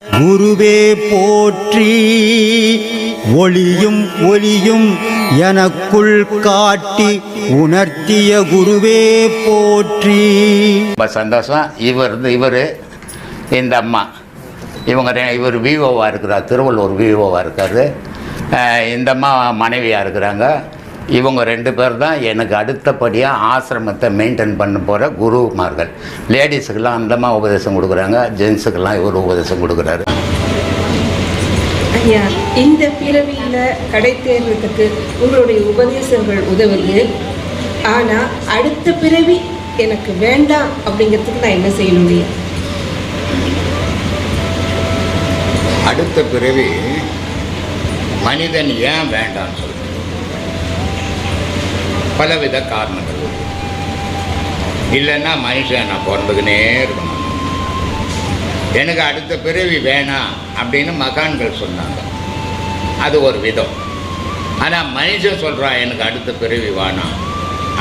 குருவே போற்றி ஒளியும் ஒளியும் எனக்குள் காட்டி உணர்த்திய குருவே போற்றி. ரொம்ப சந்தோஷம். இவர் இந்த அம்மா இவர் விஓவாக இருக்கிறார், திருவள்ளூர் விஓவாக இருக்கார். இந்த அம்மா மனைவியாக இருக்கிறாங்க. இவங்க 2 பேர் தான் எனக்கு அடுத்தபடியாக ஆசிரமத்தை மெயின்டைன் பண்ண போகிற குருமார்கள். லேடிஸுக்கெல்லாம் அந்தம்மா உபதேசம் கொடுக்குறாங்க, ஜென்ஸுக்கெல்லாம் இவர் உபதேசம் கொடுக்குறாரு. ஐயா, இந்த பிறவியில் கடை தேர்றதுக்கு உங்களுடைய உபதேசங்கள் உதவுது. ஆனால் அடுத்த பிறவி எனக்கு வேண்டாம் அப்படிங்கிறதுக்கு நான் என்ன செய்யணும்? அடுத்த பிறவி மனிதன் ஏன் வேண்டாம்னு சொல்லுங்க. பலவித காரணங்கள் இல்லைன்னா மனுஷன் நான் பிறந்துக்கினே இருக்கணும். எனக்கு அடுத்த பிறவி வேணாம் அப்படின்னு மகான்கள் சொன்னாங்க, அது ஒரு விதம். ஆனால் மனுஷன் சொல்கிறான் எனக்கு அடுத்த பிறவி வேணாம்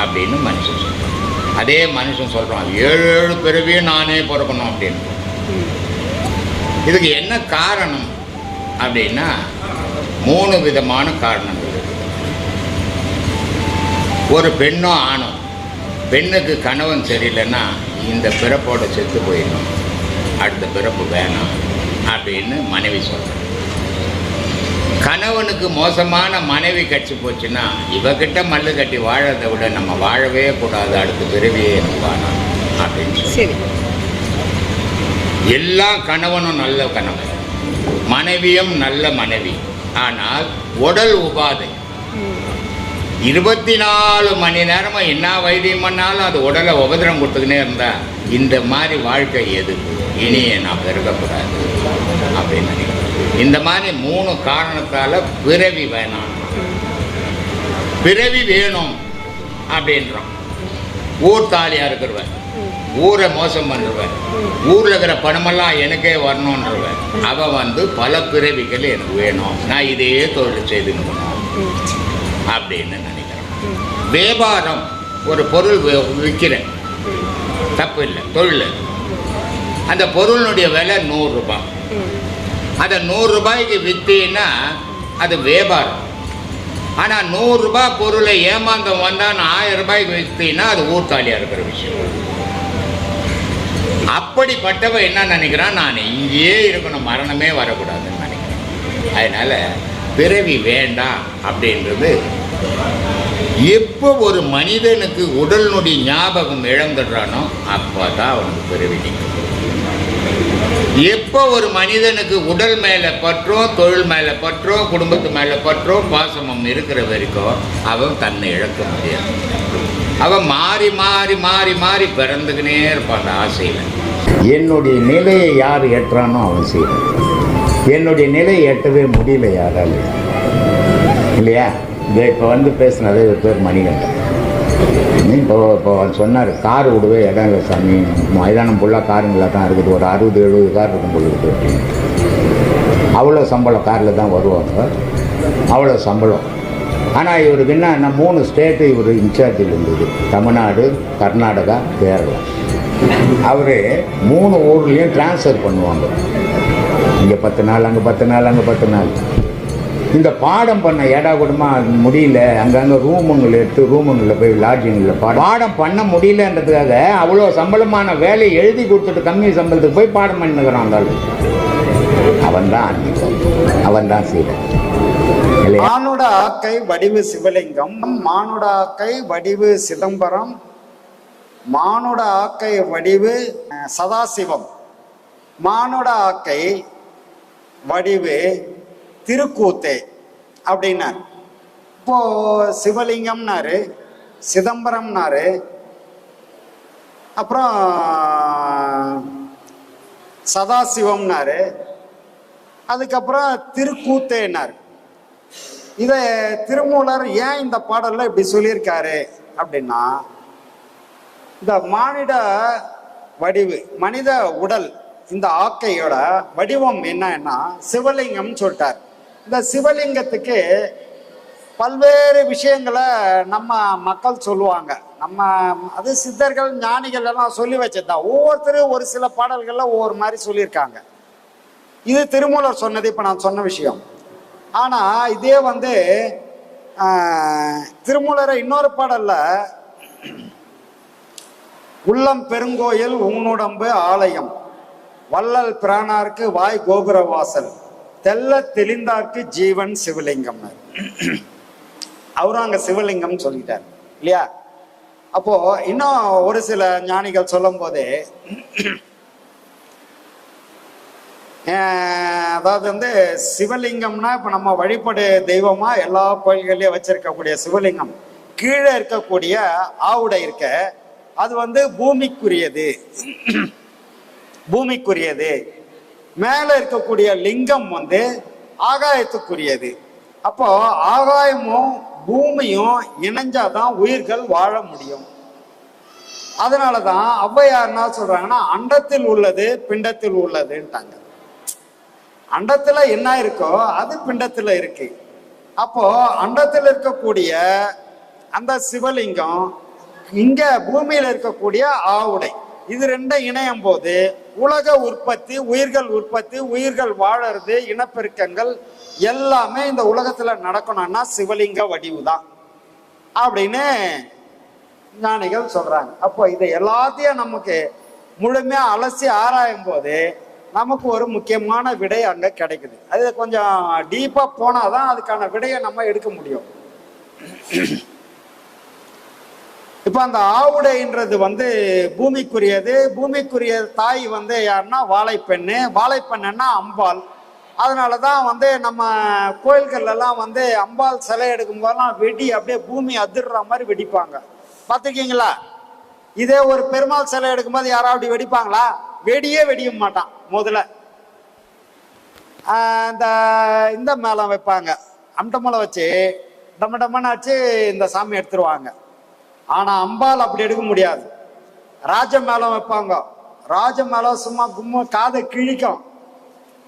அப்படின்னு மனுஷன் சொல்கிறான். அதே மனுஷன் சொல்கிறான் 7 பிறவியும் நானே பிறக்கணும் அப்படின்னு. இதுக்கு என்ன காரணம் அப்படின்னா 3 விதமான காரணங்கள். ஒரு பெண்ணோ ஆணோ, பெண்ணுக்கு கணவன் சரியில்லைன்னா இந்த பிறப்போட செத்து போயிடணும், அடுத்த பிறப்பு வேணாம் அப்படின்னு மனைவி சொல்கிறான். கணவனுக்கு மோசமான மனைவி கட்சி போச்சுன்னா இவகிட்ட மல்லு கட்டி வாழறதை விட நம்ம வாழவே கூடாது, அடுத்த பிறவியே எனக்கு வேணாம் அப்படின்னு சொல்லி. எல்லா கணவனும் நல்ல கணவன், மனைவியும் நல்ல மனைவி. ஆனால் உடல் உபாதை 24 மணி நேரமாக என்ன வைத்தியம் பண்ணாலும் அது உடலை உபதிரம் கொடுத்துக்கினே இருந்தால் இந்த மாதிரி வாழ்க்கை எதுக்கு, இனியே நான் பெருகக்கூடாது அப்படின்னு நினைக்கிறேன். இந்த மாதிரி 3 காரணத்தால் பிறவி வேணாம். பிறவி வேணும் அப்படின்றான். ஊர் தாலியாக இருக்கிறவன், ஊரை மோசம் பண்ணுறவன், ஊரில் இருக்கிற பணமெல்லாம் எனக்கே வரணுன்றவன், அவன் பல பிறவிகள் எனக்கு வேணும், நான் இதே தொழில் செய்துக்கணும் அப்படின்னு நினைக்கிறேன். வியாபாரம், ஒரு பொருள் விற்கிறேன், தப்பு இல்லை, தொழில். அந்த பொருளினுடைய விலை 100 ரூபாய். அதை 100 ரூபாய்க்கு விற்றீங்கன்னா அது வியாபாரம். ஆனால் 100 ரூபாய் பொருளை ஏமாந்தம் வந்தால் 1000 ரூபாய்க்கு விற்றீங்கன்னா அது ஊர்த்தாலியாக இருக்கிற விஷயம். அப்படிப்பட்டவன் என்ன நினைக்கிறான், நான் இங்கேயே இருக்கணும், மரணமே வரக்கூடாதுன்னு நினைக்கிறேன். அதனால் பிறவி வேண்டாம் அப்படின்றது. எப்போ ஒரு மனிதனுக்கு உடலினுடைய ஞாபகம் இழந்துடுறானோ அப்போ தான் அவனுக்கு பிறவி நிற்கும். எப்போ ஒரு மனிதனுக்கு உடல் மேலே பற்றோ, தொழில் மேலே பற்றோ, குடும்பத்து மேலே பற்றோ, பாசமும் இருக்கிற வரைக்கும் அவன் தன்னை இழக்க முடியாது. அவன் மாறி மாறி மாறி மாறி பிறந்துக்கினே இருப்பான் அந்த ஆசையில். என்னுடைய நிலையை யார் ஏற்றானோ அவன் செய்வான். என்னுடைய நிலையை ஏற்றவே முடியல யாரால, இல்லையா? இப்போ பேசினது பேர் மணிகண்டன். இப்போ சொன்னார், கார் விடுவே இடம் இல்லை சாமி, மைதானம் ஃபுல்லாக காருங்களாக தான் இருக்குது, ஒரு 60-70 கார் இருக்கும் போல இருக்குது அப்படின்னு. அவ்வளோ சம்பளம் காரில் தான் வருவாங்க, அவ்வளோ சம்பளம். ஆனால் இவருக்கு என்ன 3 ஸ்டேட்டு இவர் இன்சார்ஜில் இருந்தது, தமிழ்நாடு, கர்நாடகா, கேரளா. அவர் 3 ஊர்லேயும் டிரான்ஸ்ஃபர் பண்ணுவாங்க. இங்கே 10 நாள், அங்கே 10 நாள், அங்கே 10 நாள். இந்த பாடம் பண்ண ஏடா கூடமா முடியல, அங்கங்கே ரூமுங்களை எடுத்து ரூமுங்களில் போய் லாட்ஜிங்கில் பாடம் பண்ண முடியலன்றதுக்காக அவ்வளோ சம்பளமான வேலையை எழுதி கொடுத்துட்டு கம்மி சம்பளத்துக்கு போய் பாடம் பண்ணிக்கிறான். அவன் தான் ஆன்மீகம், அவன் தான் சீடன். மானுட ஆக்கை வடிவு சிவலிங்கம், மானுட ஆக்கை வடிவு சிதம்பரம், மானுட ஆக்கை வடிவு சதாசிவம், மானுட ஆக்கை வடிவு திருக்கூத்தே அப்படின்னாரு. இப்போ சிவலிங்கம்னாரு, சிதம்பரம்னாரு, அப்புறம் சதாசிவம்னாரு, அதுக்கப்புறம் திருக்கூத்தேன்னாரு. இதை திருமூலர் ஏன் இந்த பாடல்ல இப்படி சொல்லியிருக்காரு அப்படின்னா, இந்த மானிட வடிவு, மனித உடல், இந்த ஆக்கையோட வடிவம் என்னன்னா சிவலிங்கம் சொல்லிட்டார். இந்த சிவலிங்கத்துக்கு பல்வேறு விஷயங்களை நம்ம மக்கள் சொல்லுவாங்க. நம்ம அது சித்தர்கள் ஞானிகள் எல்லாம் சொல்லி வச்சதுதான். ஒவ்வொருத்தரும் ஒரு சில பாடல்கள்ல ஒவ்வொரு மாதிரி சொல்லியிருக்காங்க. இது திருமூலர் சொன்னது, இப்போ நான் சொன்ன விஷயம். ஆனால் இதே வந்து திருமூலரை இன்னொரு பாடல்ல உள்ளம் பெருங்கோயில் ஊனுடம்பு ஆலயம் வள்ளல் பிரானார்க்கு வாய் கோபுர வாசல் தெல்ல தெளிந்தார்க்கு ஜீவன் சிவலிங்கம். அவரும் அங்க சிவலிங்கம் சொல்லிட்டார் இல்லையா? அப்போ இன்னும் ஒரு சில ஞானிகள் சொல்லும் போதே அதாவது வந்து சிவலிங்கம்னா இப்ப நம்ம வழிபடு தெய்வமா எல்லா கோயில்கள்லயும் வச்சிருக்கக்கூடிய சிவலிங்கம் கீழே இருக்கக்கூடிய ஆவுடை இருக்க அது வந்து பூமிக்குரியது. பூமிக்குரியது. மேல இருக்கக்கூடிய லிங்கம் வந்து ஆகாயத்துக்குரியது. அப்போ ஆகாயமும் பூமியும் இணைஞ்சாதான் உயிர்கள் வாழ முடியும். அதனாலதான் ஔவையார் என்ன சொல்றாங்கன்னா அண்டத்தில் உள்ளது பிண்டத்தில் உள்ளதுன்ட்டாங்க. அண்டத்துல என்ன இருக்கோ அது பிண்டத்துல இருக்கு. அப்போ அண்டத்தில் இருக்கக்கூடிய அந்த சிவலிங்கம் இங்க பூமியில இருக்கக்கூடிய ஆவுடை இது ரெண்டும் இணையும் போது உலக உற்பத்தி, உயிர்கள் வாழறது, இனப்பெருக்கங்கள் எல்லாமே இந்த உலகத்துல நடக்கணும்னா சிவலிங்க வடிவு தான் அப்படின்னு ஞானிகள் சொல்றாங்க. அப்போ இதை எல்லாத்தையும் நமக்கு முழுமையா அலசி ஆராயும் போது நமக்கு ஒரு முக்கியமான விடை அங்க கிடைக்குது. அது கொஞ்சம் டீப்பா போனாதான் அதுக்கான விடையை நம்ம எடுக்க முடியும். இப்ப அந்த ஆவுடைன்றது வந்து பூமிக்குரியது. பூமிக்குரிய தாய் வந்து யாருன்னா வாழைப்பெண்ணு. வாழைப்பெண்ணுன்னா அம்பாள். அதனாலதான் வந்து நம்ம கோயில்கள் எல்லாம் வந்து அம்பாள் சிலை எடுக்கும் போதெல்லாம் வெடி அப்படியே பூமி அதிர்ற மாதிரி வெடிப்பாங்க. பார்த்துருக்கீங்களா? இதே ஒரு பெருமாள் சிலை எடுக்கும்போது யாராவது வெடிப்பாங்களா? வெடியே வெடிக்க மாட்டான். முதல்ல இந்த மேளம் வைப்பாங்க, அம்டமலை வச்சு டம்ம டம்மன்னு வச்சு இந்த சாமி எடுத்துருவாங்க. ஆனா அம்பாள் அப்படி எடுக்க முடியாது. ராஜ மேளம் வைப்பாங்க. ராஜ மேளம் சும்மா கும்ம காதை கிழிக்கும்,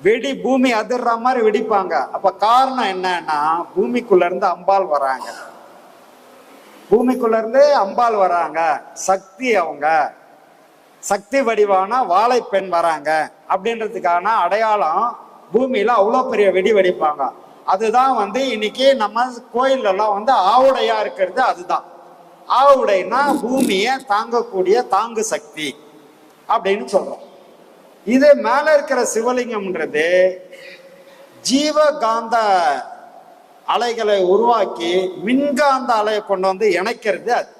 வெடி பூமி அதிர்ற மாதிரி வெடிப்பாங்க. அப்ப காரணம் என்னன்னா பூமிக்குள்ள இருந்து அம்பாள் வராங்க. பூமிக்குள்ள இருந்து அம்பாள் வராங்க, சக்தி. அவங்க சக்தி வடிவான வாழைப்பெண் வராங்க அப்படின்றதுக்கான அடையாளம். பூமியில அவ்வளோ பெரிய வெடி வெடிப்பாங்க. அதுதான் வந்து இன்னைக்கு நம்ம கோயிலெல்லாம் வந்து ஆவுடையா இருக்கிறது. அதுதான் ஆவுடைனா பூமியை தாங்கக்கூடிய தாங்கு சக்தி அப்படின்னு சொல்றோம். இது மேல இருக்கிற சிவலிங்கம்ன்றது ஜீவகாந்த அலைகளை உருவாக்கி மின்காந்த அலையை கொண்டு வந்து இணைக்கிறது. அது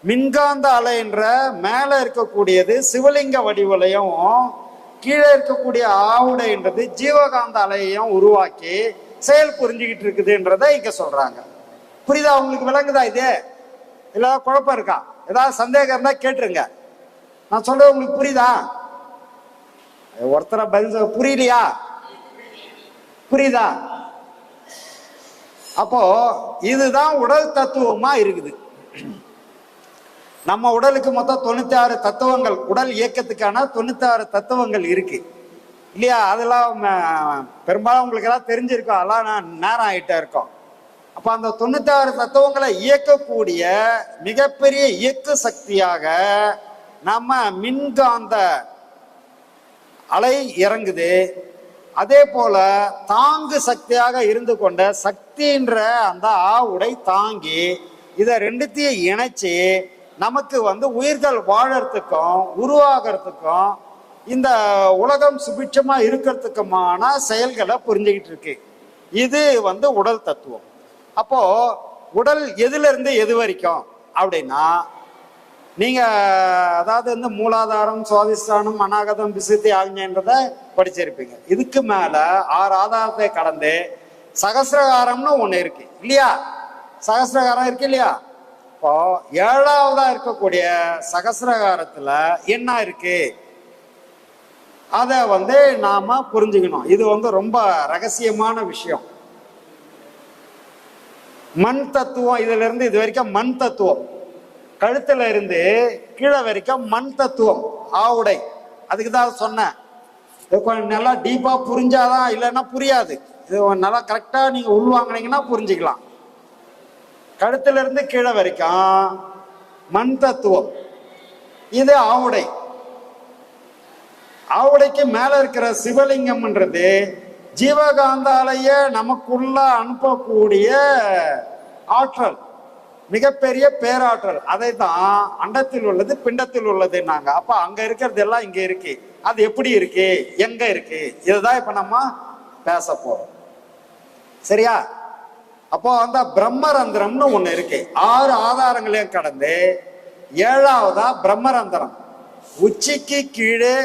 மின்காந்த அலைன்ற மேல இருக்கக்கூடியது சிவலிங்க வடிவலையும், கீழே இருக்கக்கூடிய ஆவுடைன்றது ஜீவகாந்த அலையையும் உருவாக்கி செயல் புரிஞ்சுக்கிட்டு இருக்குதுன்றதை இங்க சொல்றாங்க. புரியுதா? உங்களுக்கு விளங்குதா? இதே இல்ல குழப்பம் இருக்கா? ஏதாவது சந்தேகம் இருந்தா கேட்டுருங்க. நான் சொல்றது உங்களுக்கு புரியுதா? ஒருத்தர பதில் புரியலையா? புரியுதா? அப்போ இதுதான் உடல் தத்துவமா இருக்குது. நம்ம உடலுக்கு மொத்தம் 96 தத்துவங்கள், உடல் இயக்கத்துக்கான 96 தத்துவங்கள் இருக்கு இல்லையா? அதெல்லாம் பெரும்பாலும் உங்களுக்கு எல்லாம் தெரிஞ்சிருக்கும். அதெல்லாம் நான் நேரம் ஆகிட்டே இருக்கோம். அப்ப அந்த 96 தத்துவங்களை இயக்கக்கூடிய மிகப்பெரிய இயக்கு சக்தியாக நம்ம மின்காந்த அலை இறங்குது. அதே போல தாங்கு சக்தியாக இருந்து கொண்ட சக்தின்ற அந்த ஆவுடை தாங்கி இதை ரெண்டுத்தையும் இணைச்சு நமக்கு வந்து உயிர்கள் வாழறதுக்கும் உருவாகிறதுக்கும் இந்த உலகம் சுபிட்சமா இருக்கிறதுக்குமான செயல்களை புரிஞ்சுக்கிட்டு இருக்கு. இது வந்து உடல் தத்துவம். அப்போ உடல் எதுல இருந்து எது வரைக்கும் அப்படின்னா, நீங்க அதாவது வந்து மூலாதாரம், சுவாதிஷ்டானம், அநாகதம், விசுத்தி ஆகியன்றத படிச்சிருப்பீங்க. இதுக்கு மேல 6 ஆதாரத்தை கடந்து சகசிரகாரம்னு ஒண்ணு இருக்கு இல்லையா? சகசிரகாரம் இருக்கு இல்லையா? இப்போ 7ஆவதா இருக்கக்கூடிய சகசிரகாரத்துல என்ன இருக்கு அத வந்து நாம புரிஞ்சுக்கணும். இது வந்து ரொம்ப ரகசியமான விஷயம். மண் தத்துவம். இதுல இருந்து இது வரைக்கும் மண் தத்துவம், கழுத்துல இருந்து கீழே வரைக்கும் மண் தத்துவம் ஆவுடை. அதுக்கு தான் சொன்னேன், இது கொஞ்சம் நல்லா டீப்பா புரிஞ்சாதான், இல்லைன்னா புரியாது. இது நல்லா கரெக்டா நீங்க உள்வாங்கினீங்கன்னா புரிஞ்சுக்கலாம். கழுத்துல இருந்து கீழே வரைக்கும் மண் தத்துவம், இது ஆவுடை. ஆவுடைக்கு மேல இருக்கிற சிவலிங்கம்ன்றது ஜீவகாந்தாலய நமக்குள்ள அனுப்பக்கூடிய ஆற்றல், மிகப்பெரிய பேராற்றல். அதை தான் அண்டத்தில் உள்ளது பிண்டத்தில் உள்ளதுன்னாங்க. அப்ப அங்க இருக்கிறது எல்லாம் இங்க இருக்கு. அது எப்படி இருக்கு, எங்க இருக்கு, இதுதான் இப்ப நம்ம பேச போறோம். சரியா? அப்போ அந்த பிரம்மரந்திரம்னு ஒண்ணு இருக்கு. 6 ஆதாரங்களையும் கடந்து 7வதா பிரம்மரந்திரம். உச்சிக்கு கீழே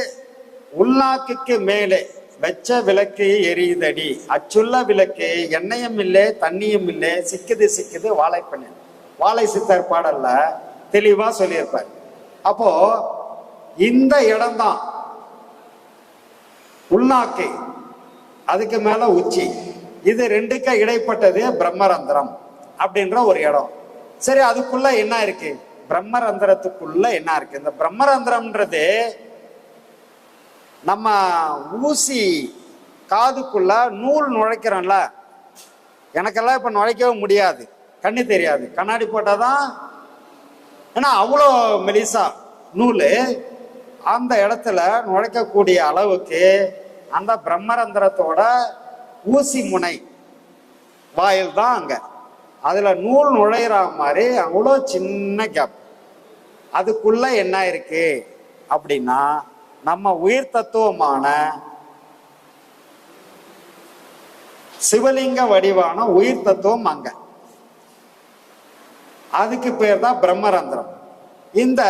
உள்நாக்குக்கு மேலே வெச்ச விளக்கு எரியுதடி, அச்சுள்ள விளக்கு எண்ணெயும் இல்லை தண்ணியும் இல்லை, சிக்குது சிக்குது வாழைப்பண்ணு. வாழை சித்தர் பாடல்ல தெளிவா சொல்லியிருப்பார். அப்போ இந்த இடம்தான் உள்நாக்கு, அதுக்கு மேல உச்சி, இது ரெண்டுக்கு இடைப்பட்டது பிரம்மரந்திரம் அப்படின்ற ஒரு இடம். சரி, அதுக்குள்ள என்ன இருக்கு? பிரம்மரந்திரத்துக்குள்ள என்ன இருக்கு? இந்த பிரம்மரந்திரம்ன்றது நம்ம ஊசி காதுக்குள்ள நூல் நுழைக்கிறோம்ல, எனக்கெல்லாம் இப்ப நுழைக்கவே முடியாது, கண்ணு தெரியாது, கண்ணாடி போட்டாதான். ஏன்னா அவ்வளோ மெலிசா நூல், அந்த இடத்துல நுழைக்கக்கூடிய அளவுக்கு அந்த பிரம்மரந்திரத்தோட ஊசி முனை வாயில் தான் அங்க. அதுல நூல் நுழையிற மாதிரி அவ்வளோ சின்ன கேப். அதுக்குள்ள என்ன இருக்கு அப்படின்னா நம்ம உயிர் தத்துவமான சிவலிங்க வடிவான உயிர் தத்துவம் அங்க. அதுக்கு பேர் தான் பிரம்மரந்திரம். இந்த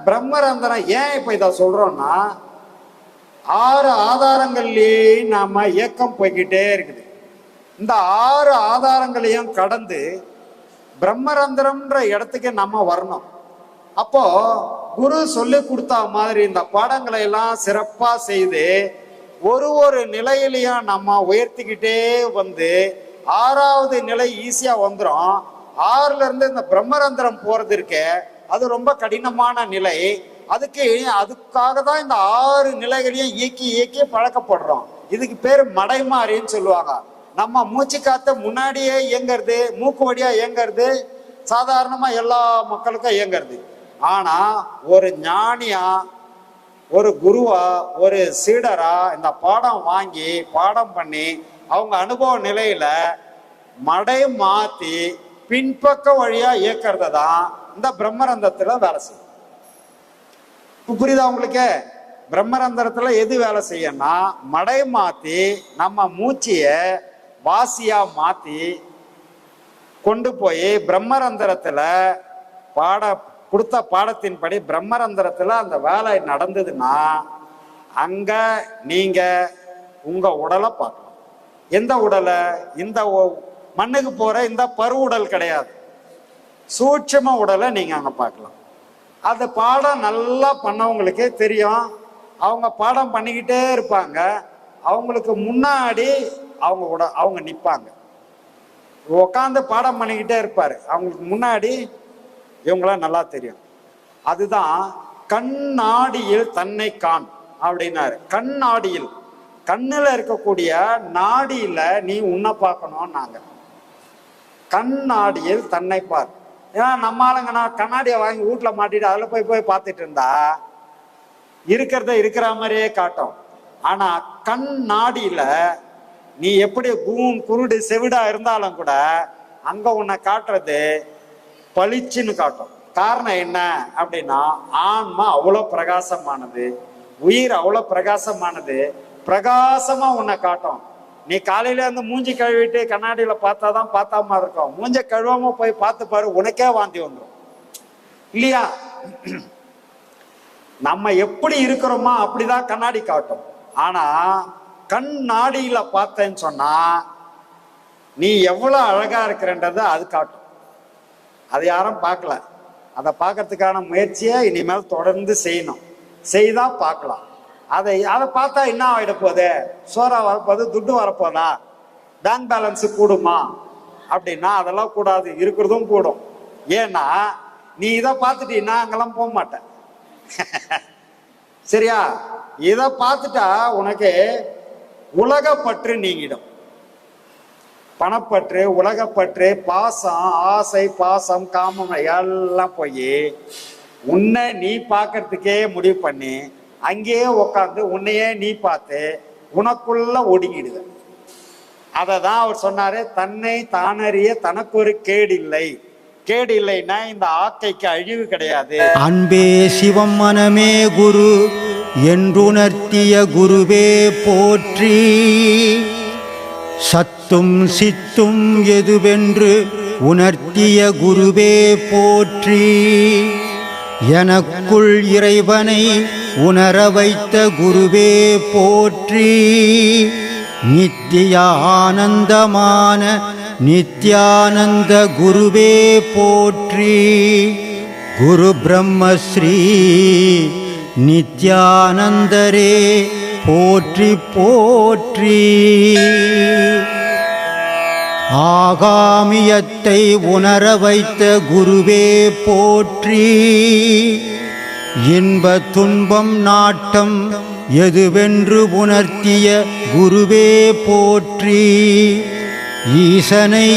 பிரம்மரந்திரம் ஏன் இப்ப இத சொல்றோம்னா, 6 ஆதாரங்கள்லயே நாம இயக்கம் போய்கிட்டே இருக்குது. இந்த 6 ஆதாரங்களையும் கடந்து பிரம்மரந்திரம்ன்ற இடத்துக்கு நம்ம வரணும். அப்போ குரு சொல்லி கொடுத்த மாதிரி இந்த பாடங்களை எல்லாம் சிறப்பா செய்து ஒரு நிலையிலையும் நம்ம உயர்த்திக்கிட்டே வந்து 6வது நிலை ஈஸியா வந்துடும். 6ல இருந்து இந்த பிரம்மரந்திரம் போறது இருக்கே, அது ரொம்ப கடினமான நிலை. அதுக்காக தான் இந்த 6 நிலைகளையும் இயக்கி பழக்கப்படுறோம். இதுக்கு பேர் மடைமாறின்னு சொல்லுவாங்க. நம்ம மூச்சு காத்த முன்னாடியே இயங்கிறது, மூக்கு வழியா இயங்கிறது, சாதாரணமா எல்லா மக்களுக்கும் இயங்கிறது. ஆனா ஒரு ஞானியா, ஒரு குருவா, ஒரு சீடரா இந்த பாடம் வாங்கி பாடம் பண்ணி அவங்க அனுபவ நிலையில மடை மாத்தி பின்பக்க வழியா இயக்கிறத தான் இந்த பிரம்மரந்திரத்துல வேலை செய்யும். புரியுதா உங்களுக்கு? பிரம்மரந்திரத்துல எது வேலை செய்யணும்னா மடை மாத்தி நம்ம மூச்சிய வாசியா மாத்தி கொண்டு போய் பிரம்மரந்திரத்துல கொடுத்த பாடத்தின்படி பிரம்மரந்திரத்துல அந்த வேலை நடந்ததுன்னா அங்க நீங்க உங்க உடலை பார்க்கலாம். எந்த உடலை? இந்த மண்ணுக்கு போற இந்த பரு உடல் கிடையாது, சூட்சும உடலை நீங்க அங்க பார்க்கலாம். அந்த பாடம் நல்லா பண்ணவங்களுக்கே தெரியும். அவங்க பாடம் பண்ணிக்கிட்டே இருப்பாங்க. அவங்களுக்கு முன்னாடி அவங்க நிற்பாங்க. உட்காந்து பாடம் பண்ணிக்கிட்டே இருப்பாரு, அவங்களுக்கு முன்னாடி இவங்களாம் நல்லா தெரியும். அதுதான் கண்ணாடியில் தன்னை காண் அப்படின்னாரு. கண்ணாடியில், கண்ணுல இருக்கக்கூடிய நாடியில நீ உன்னை பார்க்கணும். நாங்க கண்ணாடியில் தன்னை பார். ஏன்னா நம்ம ஆளுங்கன்னா கண்ணாடியை வாங்கி வீட்டுல மாட்டிட்டு அதுல போய் பார்த்துட்டு இருந்தா இருக்கிறத இருக்கிற மாதிரியே காட்டும். ஆனா கண்ணாடியில நீ எப்படி குருடு செவிடா இருந்தாலும் கூட அங்க உன்னை காட்டுறது பளிச்சுன்னு காட்டும். காரணம் என்ன அப்படின்னா ஆன்மா அவ்வளவு பிரகாசமானது, உயிர் அவ்வளவு பிரகாசமானது, பிரகாசமா உன்னை காட்டும். நீ காலையில இருந்து மூஞ்சி கழுவிட்டு கண்ணாடியில பார்த்தாதான் பார்த்தா மாதிரி இருக்கும். மூஞ்ச கழுவாம போய் பார்த்து பாரு, உனக்கே வாந்தி வந்துடும் இல்லையா? நம்ம எப்படி இருக்கிறோமா அப்படிதான் கண்ணாடி காட்டும். ஆனா கண்ணாடியில பார்த்தேன்னு சொன்னா நீ எவ்வளவு அழகா இருக்கிறன்றத அது காட்டும். அது யாரும் பார்க்கல. அதை பார்க்கறதுக்கான முயற்சியை இனிமேல் தொடர்ந்து செய்யணும். செய்தா பார்க்கலாம். அதை பார்த்தா என்ன ஆகிட போகுது? சோறா வரப்போகுது, துட்டு வரப்போதா, பேங்க் பேலன்ஸ் கூடுமா அப்படின்னா அதெல்லாம் கூடாது, இருக்கிறதும் கூடும். ஏன்னா நீ இதை பார்த்துட்டீன்னா அங்கெல்லாம் போக மாட்டேன். சரியா? இதை பார்த்துட்டா உனக்கு உலகப்பற்று நீங்கிடும். பணப்பற்று, உலகப்பற்று, பாசம், ஆசை, பாசம், காமம் எல்லாம் போய் உன்னை நீ பார்க்கறதுக்கே முடிவு பண்ணி அங்கேயே உட்காந்து உன்னையே நீ பார்த்து உனக்குள்ள ஒடுங்கிடுவ. அதை தான் அவர் சொன்னாரு, தன்னை தானறிய தனக்கு ஒரு கேடு இல்லை. கேடு இல்லைன்னா இந்த ஆக்கைக்கு அழிவு கிடையாது. அன்பே சிவம் மனமே குரு என்றுணர்த்திய குருவே போற்றி. சத்தும் சித்தும் எதுவென்று உணர்த்திய குருவே போற்றி. எனக்குள் இறைவனை உணர வைத்த குருவே போற்றி. நித்திய ஆனந்தமான நித்யானந்த குருவே போற்றி. குரு பிரம்மஸ்ரீ நித்யானந்தரே போற்றி போற்றி. ஆகாமியத்தை உணர வைத்த குருவே போற்றி. இன்ப துன்பம் நாட்டம் எதுவென்று உணர்த்திய குருவே போற்றி. ஈசனை